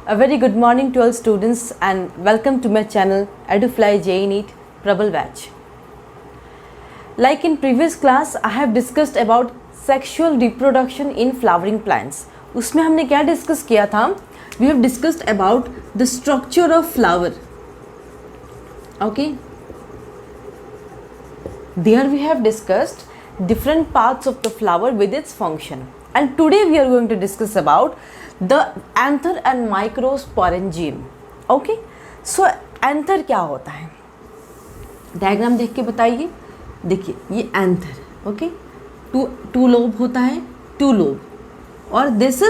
A very good morning to all students and welcome to my channel EduFly JEE NEET Prabal Batch. Like in previous class, I have discussed about sexual reproduction in flowering plants. उसमें हमने क्या discuss किया था? We have discussed about the structure of flower. Okay. There we have discussed different parts of the flower with its function. And today we are going to discuss about the anther and microsporangium. Okay. So anther क्या होता है? Diagram देख के बताइए. देखिए ये anther. Okay. To lobe होता है. Two lobe. और this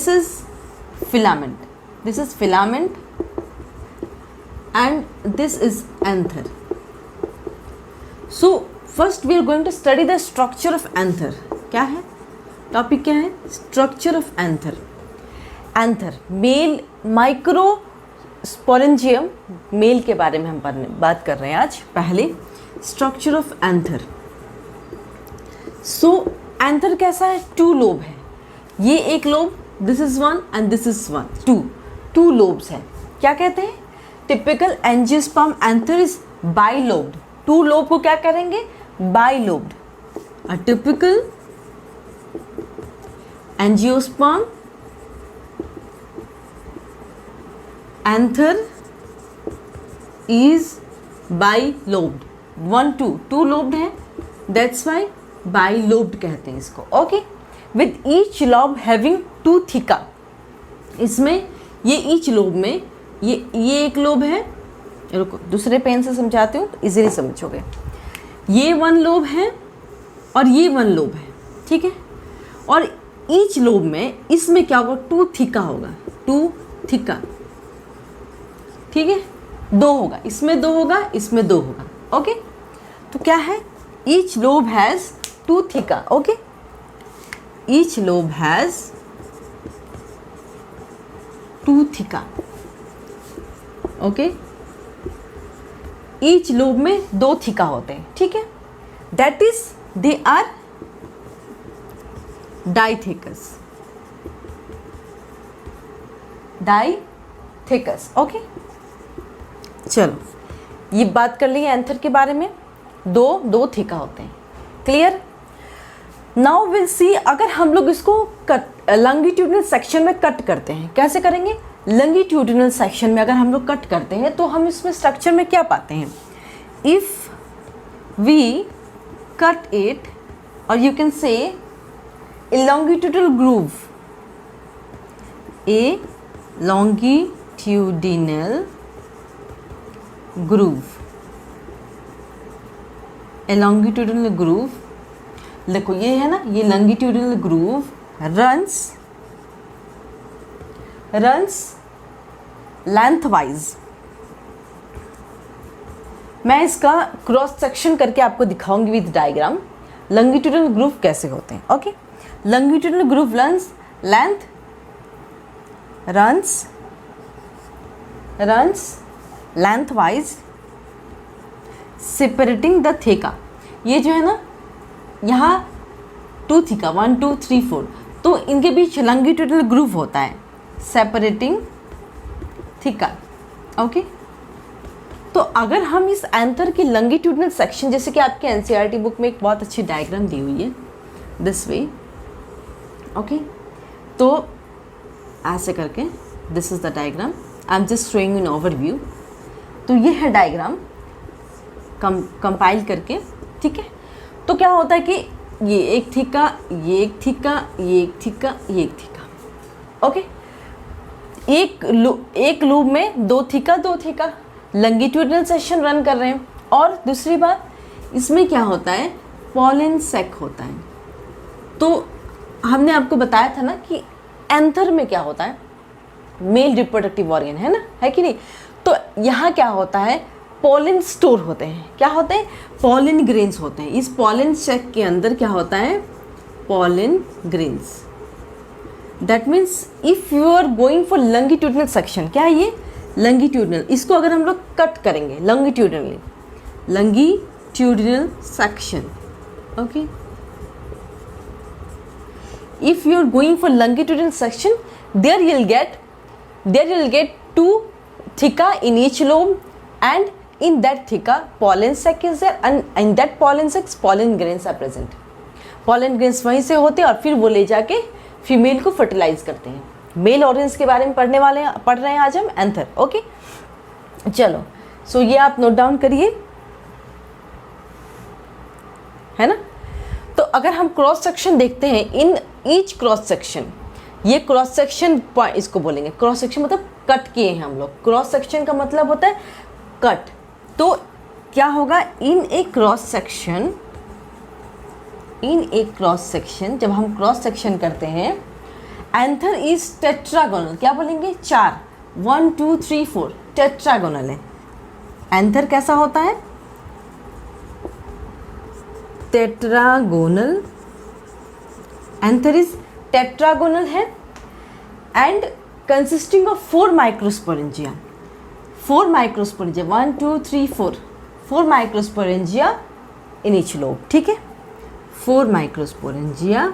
is filament. This is filament and this is anther. So first we are going to study the structure of anther. क्या है टॉपिक? क्या है? Structure of anther. Anther male microsporangium male के बारे में हम बात कर रहे हैं आज. पहले structure of anther. So anther कैसा है? टू लोब है. ये एक lobe, this is one and this is one. Two lobes है. क्या कहते हैं? Typical angiosperm anther is bilobed. Two lobe को क्या करेंगे? Bilobed. A typical angiosperm anther is bilobed. Two lobed है, that's why bilobed कहते हैं इसको. Okay. with each lobe having two theca. इसमें ये each लोब में ये एक लोब है. रुको दूसरे पेन से समझाती हूँ तो इजीली समझोगे. ये वन लोब है और ये वन लोब है. ठीक है. और ईच लोब में इसमें क्या होगा? टू थिका होगा. टू थिका. ठीक है. दो होगा, इसमें दो होगा, इसमें दो होगा. ओके. तो क्या है? Each lobe has two theca. Okay. Each lobe has two theca. Okay. Each lobe में दो थिका होते हैं. ठीक है. That is they are dithecous. Dithecous. Okay. चलो ये बात कर ली एंथर के बारे में. दो थिका होते हैं. क्लियर. Now will see. अगर हम लोग इसको लॉन्गिट्यूडिनल सेक्शन में कट करते हैं, कैसे करेंगे? लॉन्गिट्यूडिनल सेक्शन में अगर हम लोग कट करते हैं तो हम इसमें स्ट्रक्चर में क्या पाते हैं? इफ वी कट इट, और यू कैन से ए लॉन्गिट्यूडिनल ग्रूव. ए लॉन्गिट्यूडिनल ग्रूव. ए लॉन्गिट्यूडिनल ग्रूव. देखो ये है ना, ये लॉन्गिट्यूडिनल ग्रूव रन्स लेंथवाइज. मैं इसका क्रॉस सेक्शन करके आपको दिखाऊंगी विद डायग्राम लॉन्गिट्यूडिनल ग्रूव कैसे होते हैं. Okay. Longitudinal groove runs lengthwise separating the theca. ये जो है ना, यहाँ टू थिका, 1 2 3 4, तो इनके बीच लॉन्गिट्यूडिनल ग्रूव होता है सेपरेटिंग थिका. ओके. तो अगर हम इस एंथर की लॉन्गिट्यूडिनल सेक्शन, जैसे कि आपके एनसीईआरटी बुक में एक बहुत अच्छी डायग्राम दी हुई है दिस वे. ओके. तो ऐसे करके this is the diagram. I am just showing in overview. तो ये है डायग्राम कंपाइल करके. ठीक है. तो क्या होता है कि ये एक थिका, ये एक थिका, ये एक थिका, ये एक थिका. ओके. एक लूप में दो थिका लॉन्गिट्यूडिनल सेक्शन रन कर रहे हैं. और दूसरी बात, इसमें क्या होता है? पॉलन सैक होता है. तो हमने आपको बताया था ना कि एंथर में क्या होता है? मेल रिप्रोडक्टिव ऑर्गन है ना, है कि नहीं? तो यहाँ क्या होता है? पॉलन स्टोर होते हैं. क्या होते हैं? पॉलन ग्रेन्स होते हैं. इस पॉलन सैक के अंदर क्या होता है? Pollen grains. That means if you are going for longitudinal section, क्या है ये? लॉन्गिट्यूडिनल. इसको अगर हम लोग कट करेंगे longitudinal section. Okay. If you are going for longitudinal section, there you'll get there you will get 2 theca in each lobe, and in that thica pollen sac is there, and in that pollen sacs pollen grains are present. pollen grains वहीं से होते हैं और फिर वो ले जाके female को फर्टिलाइज करते हैं. मेल ऑर्गन्स के बारे में पढ़ रहे हैं आज हम एंथर. ओके चलो, सो ये आप नोट डाउन करिए, है ना. तो अगर हम क्रॉस सेक्शन देखते हैं, इन ईच क्रॉस सेक्शन, ये क्रॉस सेक्शन इसको बोलेंगे. क्रॉस सेक्शन मतलब कट किए हैं हम लोग. क्रॉस सेक्शन का मतलब होता है कट. तो क्या होगा, इन ए क्रॉस सेक्शन, जब हम क्रॉस सेक्शन करते हैं, एंथर इज टेट्रागोनल. क्या बोलेंगे, 4, 1 2 3 4 टेट्रागोनल है. एंथर कैसा होता है, टेट्रागोनल. एंथर इज टेट्रागोनल है and consisting of 4 microsporangia. 4 microsporangia, 1 2 3 4 microsporangia in each lobe. ठीक है, 4 माइक्रोस्पोरेंजिया.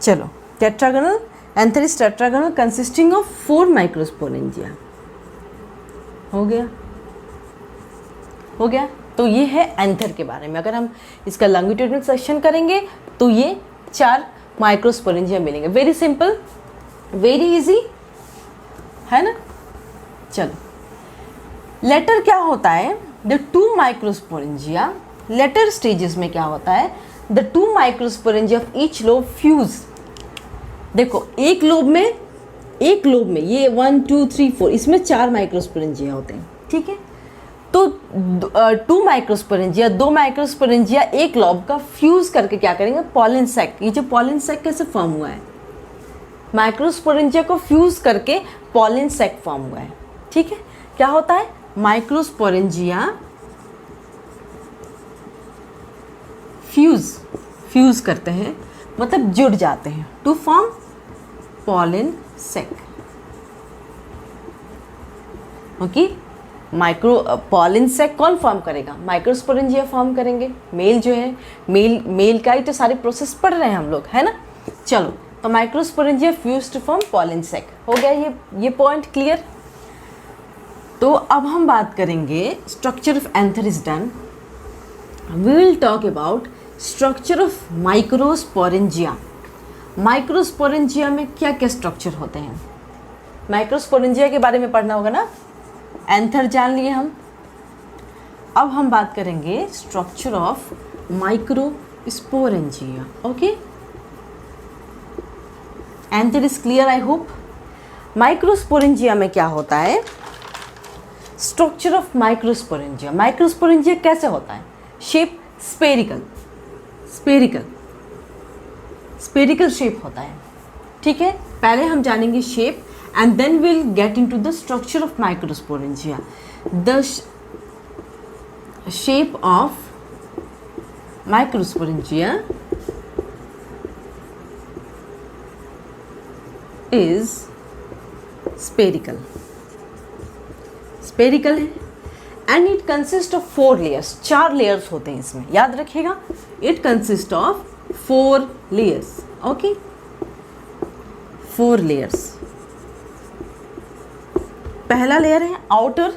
चलो, tetragonal, anther is tetragonal consisting of 4 microsporangia. हो गया. तो ये है एंथर के बारे में. अगर हम इसका लॉन्गिट्यूडिनल सेक्शन करेंगे तो ये 4 माइक्रोस्पोरेंजिया मिलेंगे. वेरी सिंपल, वेरी इजी, है ना. चलो, लेटर क्या होता है, द 2 माइक्रोस्पोरेंजिया. लेटर स्टेजेस में क्या होता है, the 2 microsporangia of each lobe fuse. देखो, एक लोब में ये 1 2 3 4 इसमें 4 माइक्रोस्पोरेंजिया होते हैं. ठीक है, तो 2 माइक्रोस्पोरेंजिया, 2 माइक्रोस्पोरेंजिया एक लॉब का फ्यूज करके क्या करेंगे, पॉलन सैक. ये जो पॉलन सैक कैसे फॉर्म हुआ है, माइक्रोस्पोरेंजिया को फ्यूज करके पॉलन सैक फॉर्म हुआ है. ठीक है, क्या होता है, माइक्रोस्पोरेंजिया फ्यूज करते हैं, मतलब जुड़ जाते हैं to form pollen sac. Okay, pollen sac कौन फॉर्म करेगा, माइक्रोस्पोरेंजिया फॉर्म करेंगे. मेल जो है, मेल का ही तो सारे प्रोसेस पढ़ रहे हैं हम लोग, है ना. चलो, तो microsporangia fuse to form pollen sac. हो गया ये पॉइंट क्लियर. तो अब हम बात करेंगे, structure of anther is done. We will talk about structure of microsporangia. Microsporangia में क्या क्या स्ट्रक्चर होते हैं, माइक्रोस्पोरेंजिया के बारे में पढ़ना होगा ना. एंथर जान लिए हम. अब हम बात करेंगे structure of microsporangia. Okay, anther is clear I hope. Microsporangia में क्या होता है, स्ट्रक्चर ऑफ माइक्रोस्पोरेंजिया. माइक्रोस्पोरेंजिया कैसे होता है, शेप स्पेरिकल शेप होता है. ठीक है, पहले हम जानेंगे shape and then we'll get into the structure of microsporangia. The shape of microsporangia is spherical है and it consists of 4 layers. 4 layers होते हैं इसमें, याद रखिएगा. It consists of 4 layers. Okay, 4 layers. पहला लेयर है आउटर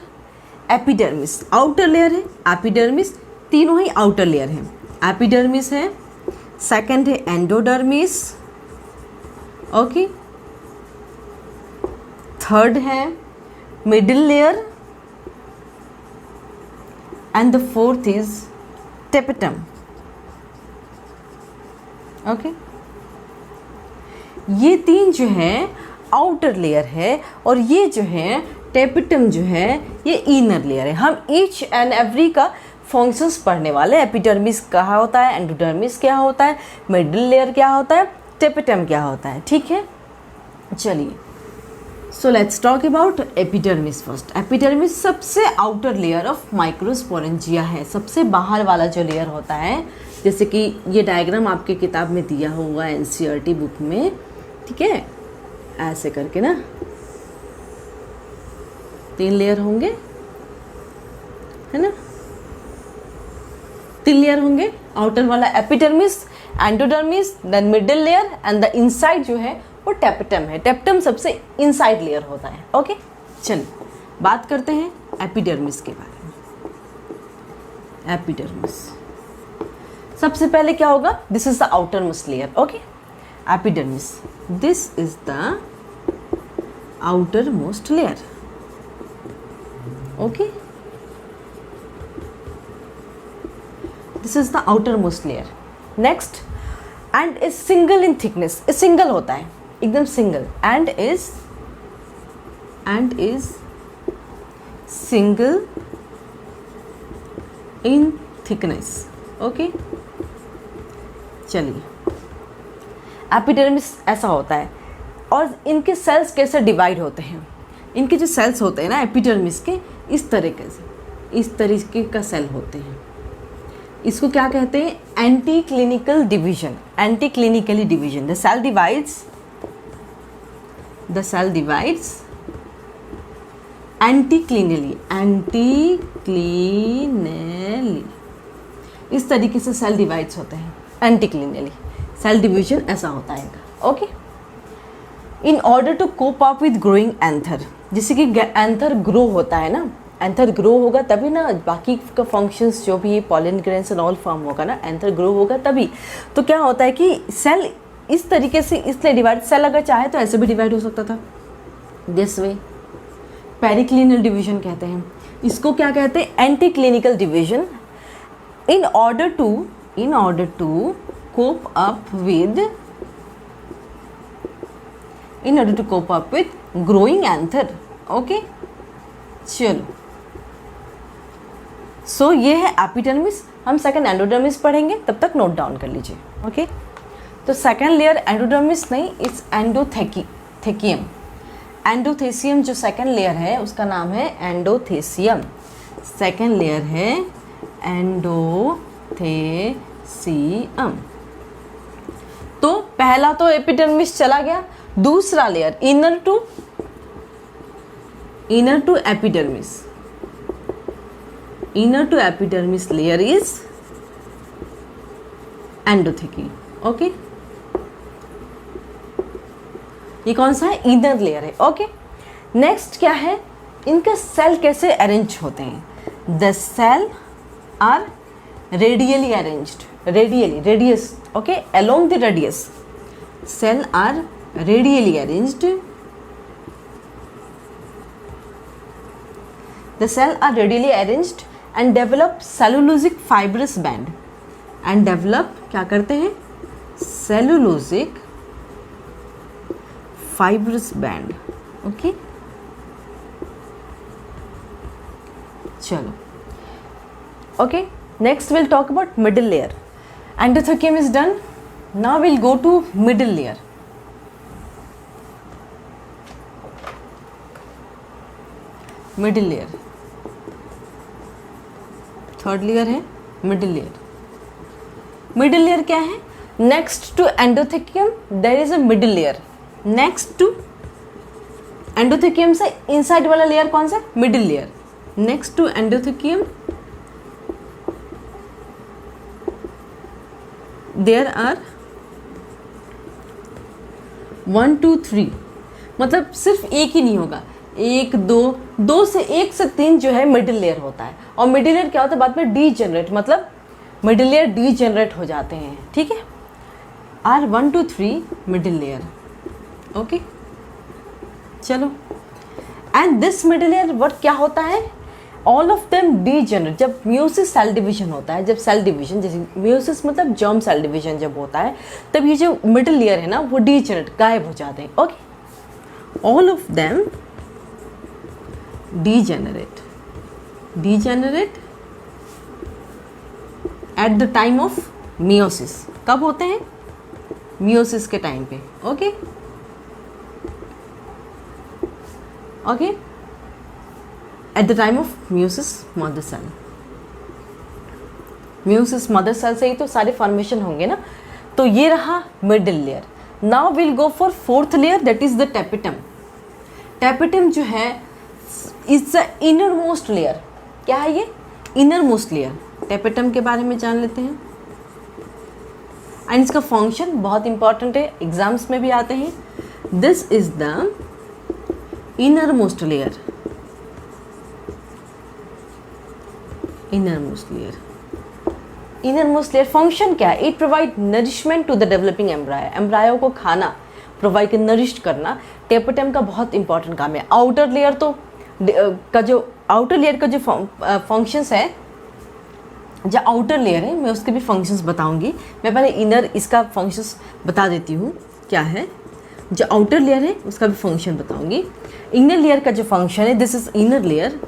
एपिडर्मिस. आउटर लेयर है epidermis, तीनों ही आउटर लेयर हैं. एपिडर्मिस है, सेकंड है एंडोडर्मिस. ओके, थर्ड है middle layer and the fourth is tapetum. Okay, ये 3 जो है आउटर लेयर है और ये जो है टेपिटम जो है ये इनर लेयर है. हम ईच एंड एवरी का फंक्शंस पढ़ने वाले. एपिडर्मिस क्या होता है, एंडोडर्मिस क्या होता है, मिडिल लेयर क्या होता है, टेपिटम क्या होता है. ठीक है, चलिए, so let's talk about epidermis first. Epidermis सबसे आउटर लेयर ऑफ माइक्रोस्पोरेंजिया है, सबसे बाहर वाला जो लेयर होता है. जैसे कि ये डायग्राम आपके किताब में दिया हुआ है, एनसीईआरटी बुक में. ठीक है, ऐसे करके ना 3 लेयर होंगे, है ना, 3 लेयर होंगे. आउटर वाला epidermis, endodermis, then middle layer and the inside जो है वो टेपिटम है। टेपिटम सबसे इनसाइड लेयर होता है। ओके, चलिए बात करते हैं एपिडर्मिस के बारे में। एपिडर्मिस सबसे पहले क्या होगा, this is the outer most layer. Okay, epidermis, this is the outer most layer. Okay, this is the outer most layer. Next, and is single in thickness, single होता है एकदम single, and is single in thickness. Okay, चलिए epidermis ऐसा होता है। और इनके sales कैसे डिवाइड होते हैं, इनके जो सेल्स होते हैं ना एपिडर्मिस के, इस तरीके का सेल होते हैं। इसको क्या कहते हैं, anticlinal division, anticlinally division. The cell divides anticlinally, इस तरीके से सेल डिवाइड्स होते हैं एंटी क्लिनली। सेल डिवीजन ऐसा होता है इनका। Okay, in order to cope up with growing anther, जैसे कि एंथर ग्रो होता है ना, एंथर ग्रो होगा तभी ना बाकी का फंक्शंस जो भी pollen grains and all form होगा ना, एंथर ग्रो होगा तभी। तो क्या होता है कि सेल इस तरीके से इसलिए डिवाइड, सेल अगर चाहे तो ऐसे भी डिवाइड हो सकता था, दिस वे, पेरिक्लिनल डिवीजन कहते हैं इसको। क्या कहते हैं, anticlinal division. In order to cope up with growing anther. Okay, चलो, सो ये है एपिडर्मिस। हम सेकंड एंडोडर्मिस पढ़ेंगे, तब तक नोट डाउन कर लीजिए। ओके, तो सेकंड लेयर एंडोडर्मिस नहीं, इट्स एंडोथेकियम। एंडोथेसियम जो सेकंड लेयर है उसका नाम है एंडोथेसियम। सेकंड लेयर है एंडोथेसियम। तो पहला तो एपिडर्मिस चला गया। दूसरा layer inner to epidermis layer is endothecium. Okay, ये कौन सा है, इनर लेयर है। ओके, नेक्स्ट क्या है, इनके सेल कैसे अरेंज होते हैं। The cell are radially arranged, radius, okay, along the radius. Cell are radially arranged, the cell are radially arranged and develop cellulosic fibrous band, and develop क्या करते हैं, सेलुलोजिक फाइब्रस बैंड। ओके, चलो, okay, next we'll talk about middle layer. Endothecium is done. Now we'll go to middle layer. Middle layer, third layer है middle layer. Middle layer क्या है, next to endothecium there is a middle layer. Next to endothecium से inside वाला layer कौन सा, middle layer. Next to endothecium there are 1 2 3, मतलब सिर्फ एक ही नहीं होगा, 1 2 से 1 से 3 जो है मिडिल लेयर होता है। और मिडिल लेयर क्या होता है, बाद में डीजेनरेट, मतलब मिडिल लेयर डीजेनरेट हो जाते हैं। ठीक है, आर 1 2 3 मिडिल लेयर। ओके, चलो, and this middle layer what क्या होता है, ऑल ऑफ देम डीजेनरेट। जब म्यूसिस सेल डिवीजन होता है, जब सेल डिवीजन, जैसे म्यूसिस मतलब जर्म सेल डिवीजन जब होता है, तब ये जो मिडिल लेयर है ना वो डीजेनरेट, गायब हो जाते हैं। Okay, all of them degenerate at the time of meiosis. कब होते हैं, मियोसिस के टाइम पे। Okay, okay, at the time of meiosis mother cell. Meiosis mother cell से ही तो सारे फॉर्मेशन होंगे ना। तो ये रहा middle layer. Now will go for fourth layer, that is the tapetum. Tapetum जो है is the innermost layer. क्या है ये, इनर मोस्ट लेयर। टेपिटम के बारे में जान लेते हैं। एंड इसका फंक्शन बहुत इंपॉर्टेंट है, एग्जाम्स में भी आते हैं. This is the innermost layer. Innermost layer function क्या है? It provide nourishment to the developing embryo. Embryo को खाना प्रोवाइड नरिश करना टेपेटम का बहुत इंपॉर्टेंट काम है. आउटर लेयर तो का जो आउटर लेयर का जो फंक्शंस है, जो आउटर लेयर है मैं उसके भी फंक्शंस बताऊंगी. मैं पहले इनर इसका फंक्शंस बता देती हूँ क्या है. जो आउटर लेयर है उसका भी फंक्शन बताऊंगी. इनर लेयर का जो फंक्शन है, दिस इज इनर लेयर,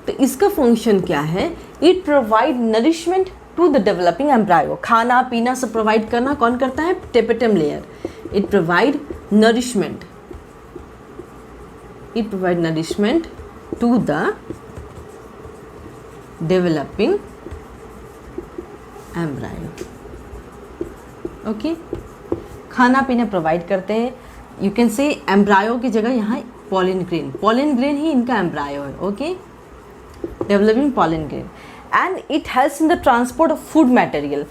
तो इसका फंक्शन क्या है? It provide nourishment to the developing embryo. खाना पीना सब प्रोवाइड करना कौन करता है? Tapetum layer. It provide nourishment to the developing embryo. Okay, खाना पीना प्रोवाइड करते हैं. यू कैन से एम्ब्रायो की जगह यहाँ पॉलन ग्रेन ही इनका एम्ब्रायो है. Okay, developing pollen grain. And it helps in the transport of food material.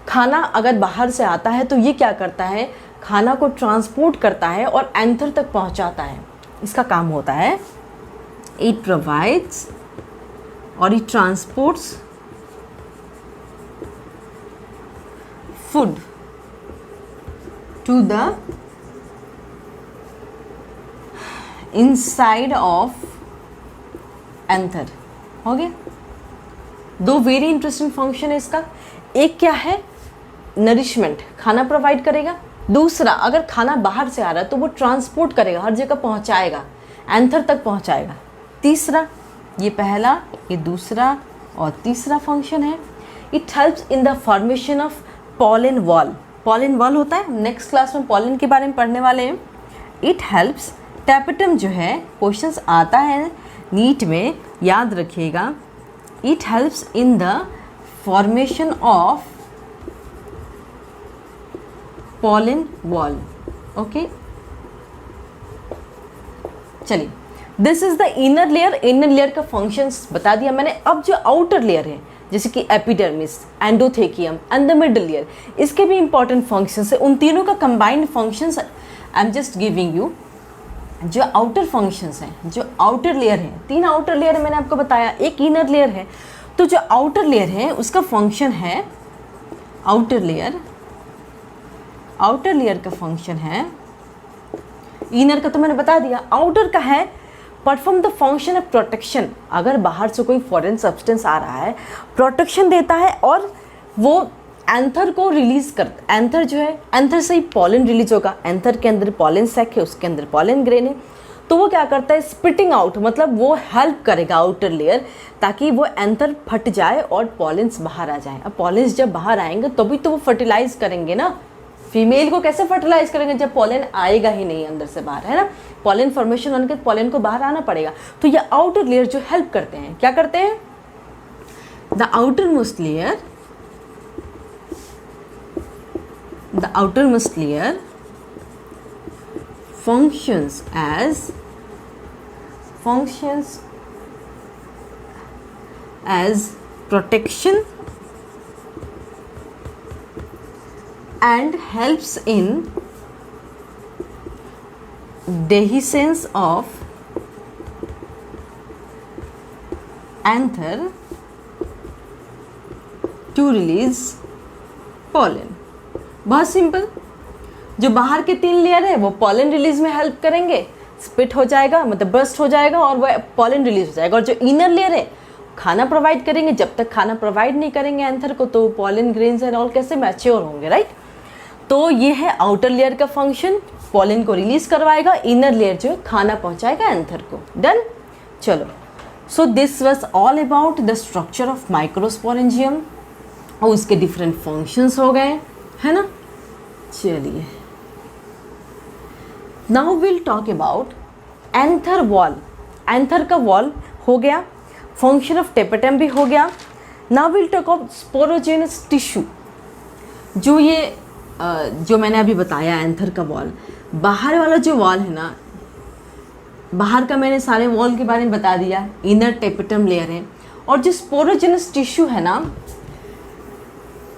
खाना अगर बाहर से आता है तो ये क्या करता है? खाना को ट्रांसपोर्ट करता है और एंथर तक पहुंचाता है. इसका काम होता है. इट प्रोवाइड्स और it transports food to the inside of anther. हो गया. दो वेरी इंटरेस्टिंग फंक्शन है इसका. एक क्या है? नरिशमेंट, खाना प्रोवाइड करेगा. दूसरा, अगर खाना बाहर से आ रहा है तो वो ट्रांसपोर्ट करेगा, हर जगह पहुंचाएगा, एंथर तक पहुंचाएगा. तीसरा, ये पहला, ये दूसरा और तीसरा फंक्शन है. It helps in the formation of pollen wall. Pollen wall होता है, नेक्स्ट क्लास में पॉलन के बारे में पढ़ने वाले हैं. इट हेल्प्स, टेपेटम जो है क्वेश्चंस आता है नीट में, याद रखिएगा. It helps in the formation of pollen wall. Okay, चलिए, this is the inner layer. Inner layer का फंक्शंस बता दिया मैंने. अब जो आउटर लेयर है, जैसे कि epidermis, endothecium and the middle layer, इसके भी इंपॉर्टेंट फंक्शंस है. उन तीनों का combined functions I am just giving you. जो आउटर फंक्शंस हैं, जो आउटर लेयर है, 3 आउटर लेयर है मैंने आपको बताया, एक इनर लेयर है. तो जो आउटर लेयर है उसका फंक्शन है, आउटर लेयर का फंक्शन है. इनर का तो मैंने बता दिया. आउटर का है perform the function of protection. अगर बाहर से कोई फॉरेन सब्सटेंस आ रहा है, प्रोटेक्शन देता है और वो एंथर को रिलीज करता. एंथर जो है, एंथर से ही पॉलन रिलीज होगा. एंथर के अंदर पॉलन सैक है, उसके अंदर पॉलन ग्रेन है. तो वो क्या करता है? स्पिटिंग आउट, मतलब वो हेल्प करेगा आउटर लेयर, ताकि वो एंथर फट जाए और पॉलेंस बाहर आ जाए. अब पॉलेंस जब बाहर आएंगे तभी तो वो फर्टिलाइज करेंगे ना. फीमेल को कैसे फर्टिलाइज करेंगे जब पॉलन आएगा ही नहीं अंदर से बाहर, है ना. पॉलन फॉर्मेशन होने के पॉलन को बाहर आना पड़ेगा. तो ये आउटर लेयर जो हेल्प करते हैं, क्या करते हैं? The outermost layer functions as protection and helps in dehiscence of anther to release pollen. बहुत सिंपल. जो बाहर के 3 लेयर है वो पॉलन रिलीज में हेल्प करेंगे, स्पिट हो जाएगा, मतलब बर्स्ट हो जाएगा और वह पॉलन रिलीज हो जाएगा. और जो इनर लेयर है खाना प्रोवाइड करेंगे. जब तक खाना प्रोवाइड नहीं करेंगे एंथर को तो पॉलन ग्रेन्स एंड ऑल कैसे मैच्योर होंगे, राइट. तो ये है आउटर लेयर का फंक्शन, पॉलन को रिलीज करवाएगा. इनर लेयर जो है खाना पहुंचाएगा एंथर को. डन. चलो, so this was all about the structure of microsporangium और उसके डिफरेंट फंक्शंस हो गए, है ना. चलिए, now will talk about anther wall. Anther का वॉल हो गया, फंक्शन ऑफ टेपेटम भी हो गया. Now will talk of sporogenous tissue. जो ये जो मैंने अभी बताया एंथर का वॉल, बाहर वाला जो वॉल है ना, बाहर का मैंने सारे वॉल के बारे में बता दिया. इनर टेपेटम लेयर है. और जो स्पोरोजेनस टिश्यू है ना,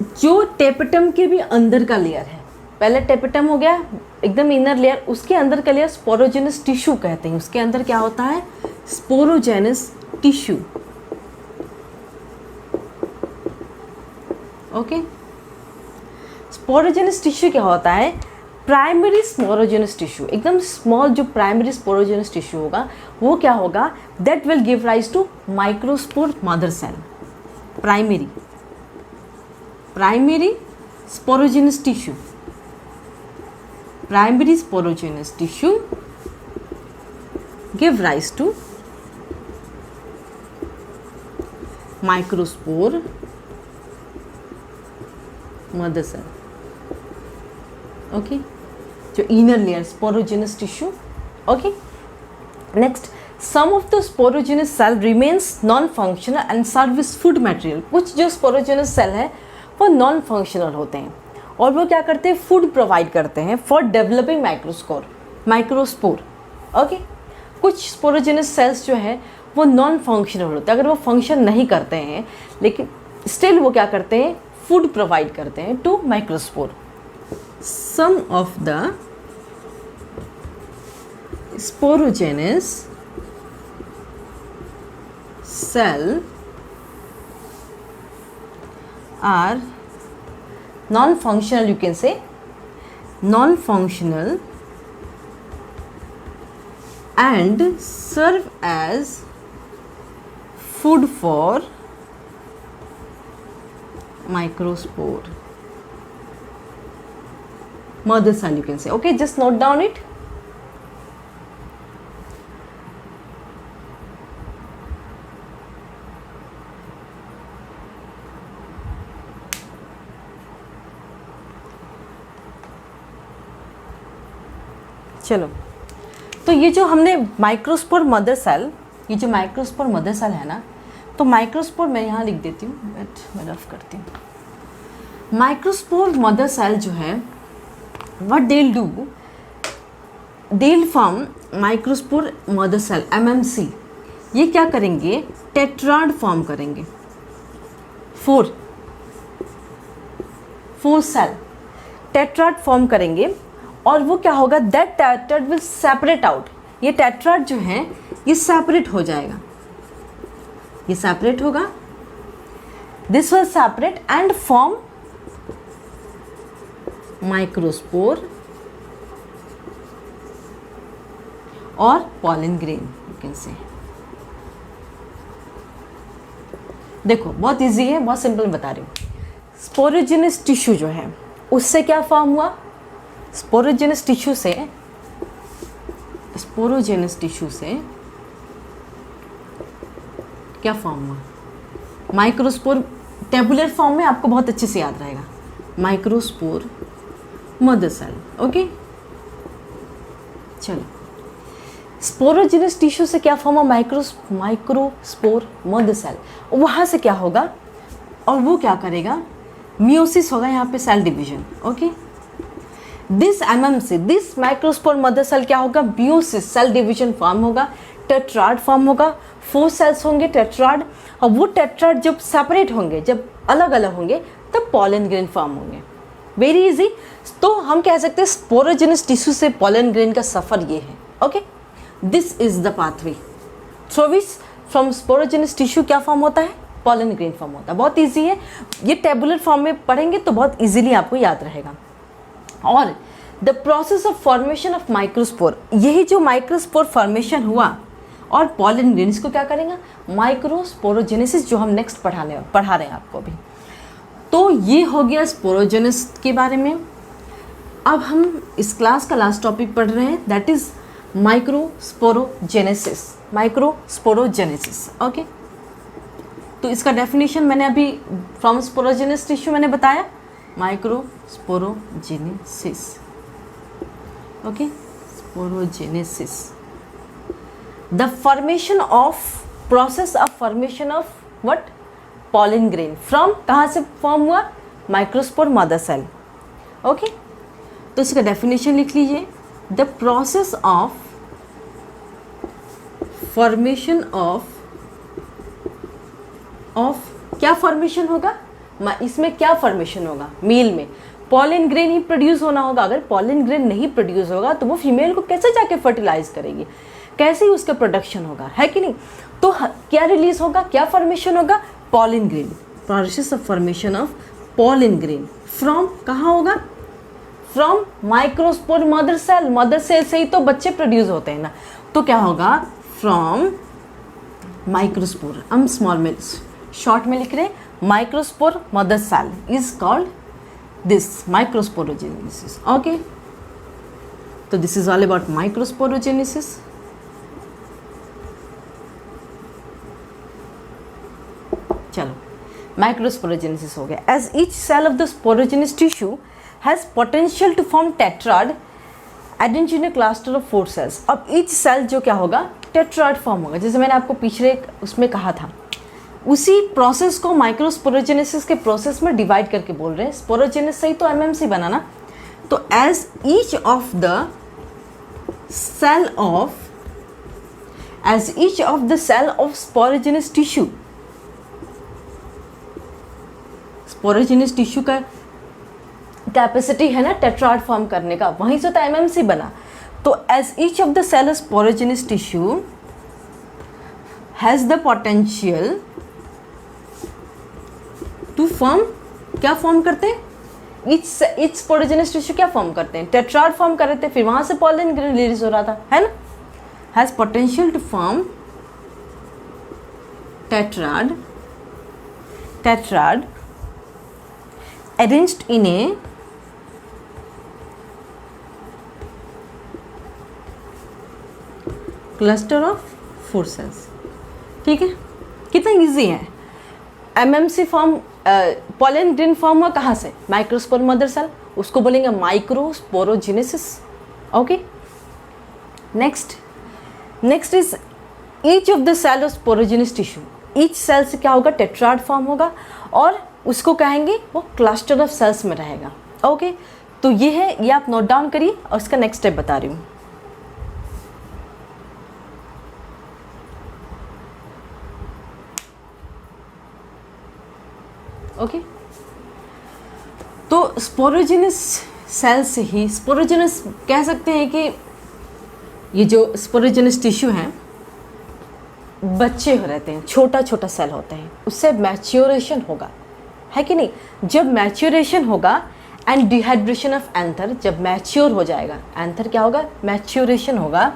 जो टेपेटम के भी अंदर का लेयर है, पहले टेपेटम हो गया एकदम इनर लेयर, उसके अंदर का लेयर स्पोरोजेनस टिश्यू कहते हैं। उसके अंदर क्या होता है? Sporogenous tissue. Okay, sporogenous tissue क्या होता है? प्राइमरी स्पोरोजेनस टिश्यू, एकदम स्मॉल जो प्राइमरी स्पोरोजेनस टिश्यू होगा वो क्या होगा? That will give rise to microspore mother cell. Primary sporogenous tissue, primary sporogenous tissue give rise to microspore mother cell. Okay, जो inner layer sporogenous tissue. Okay, next, some of the sporogenous cell remains non functional and serve as food material. कुछ जो sporogenous cell है वो non functional होते हैं और वो क्या करते हैं? फूड प्रोवाइड करते हैं फॉर डेवलपिंग माइक्रोस्पोर। ओके, कुछ स्पोरोजेनस सेल्स जो है वो नॉन फंक्शनल होते हैं, अगर वो फंक्शन नहीं करते हैं लेकिन स्टिल वो क्या करते हैं? फूड प्रोवाइड करते हैं to microspore. Some of the sporogenous cell are non-functional, you can say non-functional, and serve as food for microspore mother cell, you can say. Okay, just note down it. चलो, तो ये जो हमने microspore mother cell, ये जो microspore mother cell है ना, तो माइक्रोस्पोर मैं यहाँ लिख देती हूँ, मैं रफ करती हूँ। माइक्रोस्पोर मदर सेल जो है what they will do, they will form microspore mother cell MMC। ये क्या करेंगे? टेट्राड फॉर्म करेंगे, फोर सेल टेट्राड फॉर्म करेंगे और वो क्या होगा? That tetrad will separate out. ये टेट्राड जो है ये सेपरेट हो जाएगा, ये सेपरेट होगा, this will separate and form microspore और pollen grain, you can say. देखो बहुत इजी है, बहुत सिंपल बता रही हूँ। स्पोरोजेनस टिश्यू जो है उससे क्या फॉर्म हुआ? स्पोरोजेनस टिश्यू से क्या फॉर्म हुआ? माइक्रोस्पोर। टेबुलर फॉर्म में आपको बहुत अच्छे से याद रहेगा, माइक्रोस्पोर मदर सेल। ओके, चलो, स्पोरोजेनस टिश्यू से क्या फॉर्म हुआ? Microspore mother cell. वहाँ से क्या होगा? और वो क्या करेगा? मियोसिस होगा यहाँ पे, cell division. Okay, this MMC, this microspore mother cell क्या होगा? मियोसिस, सेल डिवीजन फॉर्म होगा, टेट्राड फॉर्म होगा, 4 सेल्स होंगे टेट्राड, और वो टेट्राड जब सेपरेट होंगे, जब अलग अलग होंगे, तब पॉलन ग्रेन फॉर्म होंगे। Very easy. तो हम कह सकते हैं स्पोरोजेनस टिश्यू से पॉलन ग्रेन का सफ़र ये है। Okay, this is the pathway through which from sporogenous tissue क्या फॉर्म होता है? पॉलन ग्रेन फॉर्म होता है। बहुत ईजी है, ये टेबुलर फॉर्म में पढ़ेंगे तो बहुत ईजिली आपको याद रहेगा। और the process of formation of microspore, यही जो माइक्रोस्पोर फॉर्मेशन हुआ और पॉलन ग्रेन, इसको क्या करेंगे? माइक्रोस्पोरोजेनेसिस, जो हम नेक्स्ट पढ़ा रहे हैं आपको अभी। तो ये हो गया स्पोरोजेनेस के बारे में। अब हम इस क्लास का लास्ट टॉपिक पढ़ रहे हैं, दैट इज माइक्रोस्पोरोजेनेसिस। ओके, तो इसका डेफिनेशन मैंने अभी फ्रॉम स्पोरोजेनस टिश्यू मैंने बताया, microsporogenesis. Okay, sporogenesis, the formation of process of formation of what? Pollen grain. From कहाँ से फॉर्म हुआ? Microspore mother cell. ओके, तो इसका डेफिनेशन लिख लीजिए, the process of formation of क्या फॉर्मेशन होगा? इसमें क्या फॉर्मेशन होगा, मेल में पॉलन ग्रेन ही प्रोड्यूस होना होगा। अगर पॉलन ग्रेन नहीं प्रोड्यूस होगा तो वो फीमेल को कैसे जाके फर्टिलाइज करेगी, कैसे ही उसका प्रोडक्शन होगा, है कि नहीं। तो क्या रिलीज होगा, क्या फॉर्मेशन होगा, pollen grain, process of formation of pollen grain from कहाँ होगा, from microspore mother cell. Mother cell से ही तो बच्चे प्रोड्यूस होते हैं ना, तो क्या होगा, फ्रॉम माइक्रोस्पोर, हम स्मॉल में शॉर्ट में लिख रहे हैं, microspore mother cell is called this microsporogenesis. Okay, so this is all about microsporogenesis. चलो, microsporogenesis हो गया। As each cell of the sporogenous tissue has potential to form tetrad, arranged in a cluster of 4 cells. अब each cell जो क्या होगा, tetrad form होगा, जैसे मैंने आपको पिछले उसमें कहा था। उसी प्रोसेस को माइक्रोस्पोरोजेनेसिस के प्रोसेस में डिवाइड करके बोल रहे हैं। स्पोरोजेनेस से ही तो एमएमसी बना ना। तो as each of the cell of sporogenous tissue, sporogenous tissue का कैपेसिटी है ना टेट्राड फॉर्म करने का, वहीं से तो एमएमसी बना। तो as each of the cell of sporogenous tissue has the potential to form, क्या फॉर्म करते हैं, इच स्पोरोजेनस टिश्यू क्या फॉर्म करते हैं, टेट्राड फॉर्म कर रहे थे, फिर वहां से पॉलन ग्रेन रिलीज हो रहा था, है ना। Has potential to form tetrad arranged in a cluster of 4 cells. ठीक है, कितना इजी है। MMC form, pollen grain form हुआ कहाँ से, माइक्रोस्पोर मदर सेल, उसको बोलेंगे microsporogenesis. Okay, next is each of the cell of sporogenous tissue. Each cell से क्या होगा, टेट्राड फॉर्म होगा और उसको कहेंगे वो क्लस्टर ऑफ सेल्स में रहेगा। ओके, तो ये है, ये आप नोट डाउन करिए और इसका नेक्स्ट स्टेप बता रही हूँ। ओके, तो स्पोरोजेनस सेल से ही, स्पोरोजेनस कह सकते हैं कि ये जो स्पोरोजेनस टिश्यू हैं बच्चे रहते हैं, छोटा छोटा सेल होते हैं, उससे मैच्योरेशन होगा, है कि नहीं। जब मैच्योरेशन होगा एंड डिहाइड्रेशन ऑफ एंथर, जब मैच्योर हो जाएगा, एंथर क्या होगा, मैच्योरेशन होगा।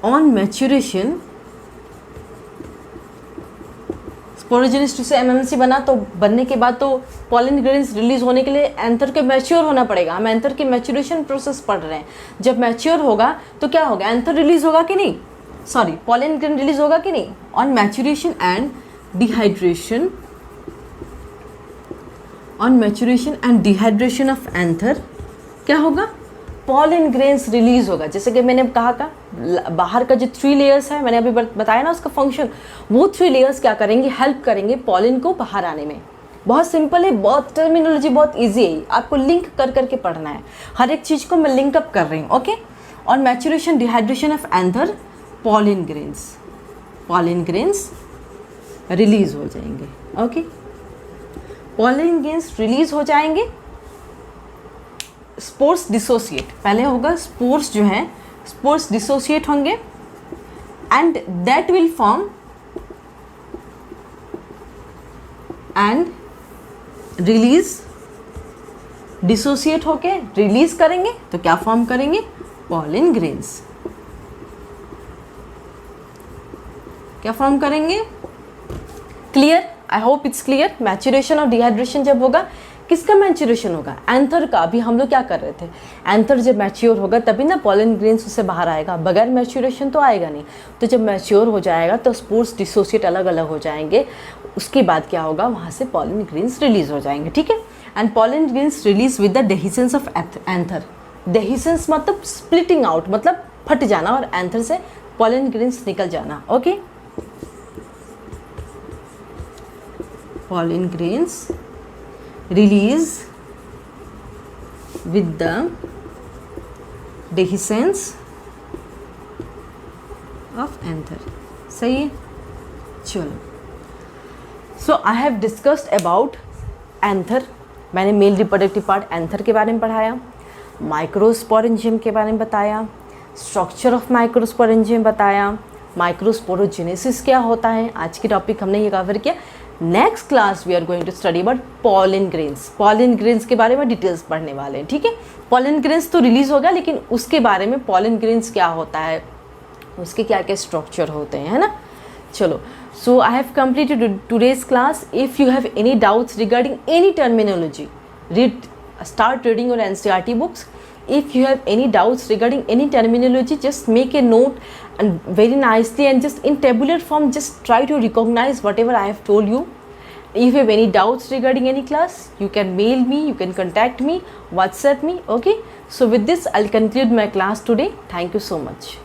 ऑन मैच्योरेशन स्पोरोजेनस टिश्यू से एमएमसी बना, तो बनने के बाद तो पॉलन ग्रेन्स रिलीज होने के लिए एंथर के मैच्योर होना पड़ेगा। हम एंथर की मैच्योरेशन प्रोसेस पढ़ रहे हैं। जब मैच्योर होगा तो क्या होगा, एंथर रिलीज होगा कि नहीं, सॉरी पॉलन ग्रेन रिलीज होगा कि नहीं। On maturation and dehydration of anther क्या होगा, पॉलन ग्रेन्स रिलीज होगा। जैसे कि मैंने कहा था, बाहर का जो 3 लेयर्स है, मैंने अभी बताया ना उसका फंक्शन, वो 3 लेयर्स क्या करेंगे, हेल्प करेंगे पॉलन को बाहर आने में। बहुत सिंपल है, बहुत टर्मिनोलॉजी बहुत इजी है, आपको लिंक कर करके पढ़ना है, हर एक चीज़ को मैं लिंक अप कर रही हूँ। Okay, on maturation dehydration of anther pollen grains release हो जाएंगे। ओके, पॉलन ग्रेन्स रिलीज हो जाएंगे, स्पोर्स डिसोसिएट, पहले होगा स्पोर्स जो है, स्पोर्स डिसोसिएट होंगे and that will form and release, dissociate होके रिलीज करेंगे तो क्या फॉर्म करेंगे, पॉलन ग्रेन्स। क्या फॉर्म करेंगे, clear, I hope it's clear. Maturation और डिहाइड्रेशन जब होगा, किसका मैच्योरेशन होगा, एंथर का। अभी हम लोग क्या कर रहे थे, एंथर जब मैच्योर होगा तभी ना पॉलन ग्रेन्स उससे बाहर आएगा, बगैर मैच्योरेशन तो आएगा नहीं। तो जब मैच्योर हो जाएगा तो स्पोर्स डिसोसिएट अलग अलग हो जाएंगे, उसके बाद क्या होगा, वहाँ से पॉलन ग्रेन्स रिलीज हो जाएंगे। ठीक है, and pollen grains release with the dehiscence of anther. Dehiscence मतलब स्प्लिटिंग आउट, मतलब फट जाना, और एंथर से पॉलन ग्रेन्स निकल जाना। Okay, pollen grains release with the dehiscence of anther. सही है, चलो। So I have discussed about anther, मैंने मेल रिप्रोडक्टिव पार्ट एंथर के बारे में पढ़ाया, माइक्रोस्पोरेंजियम के बारे में बताया, स्ट्रक्चर ऑफ माइक्रोस्पोरेंजियम बताया, माइक्रोस्पोरोजेनेसिस क्या होता है, आज की टॉपिक हमने ये कवर किया। Next class we are going to study about pollen grains. Pollen grains के बारे में डिटेल्स पढ़ने वाले हैं, ठीक है। पॉलन ग्रेन्स तो रिलीज हो गया, लेकिन उसके बारे में पॉलन ग्रेन्स क्या होता है, उसके क्या क्या स्ट्रक्चर होते हैं, है ना। चलो, so I have completed today's class. If you have any doubts regarding any terminology, start reading your NCERT books. If you have any doubts regarding any terminology, just make a note and very nicely, and just in tabular form, just try to recognize whatever I have told you. If you have any doubts regarding any class, you can mail me, you can contact me, WhatsApp me, okay. So with this, I'll conclude my class today. Thank you so much.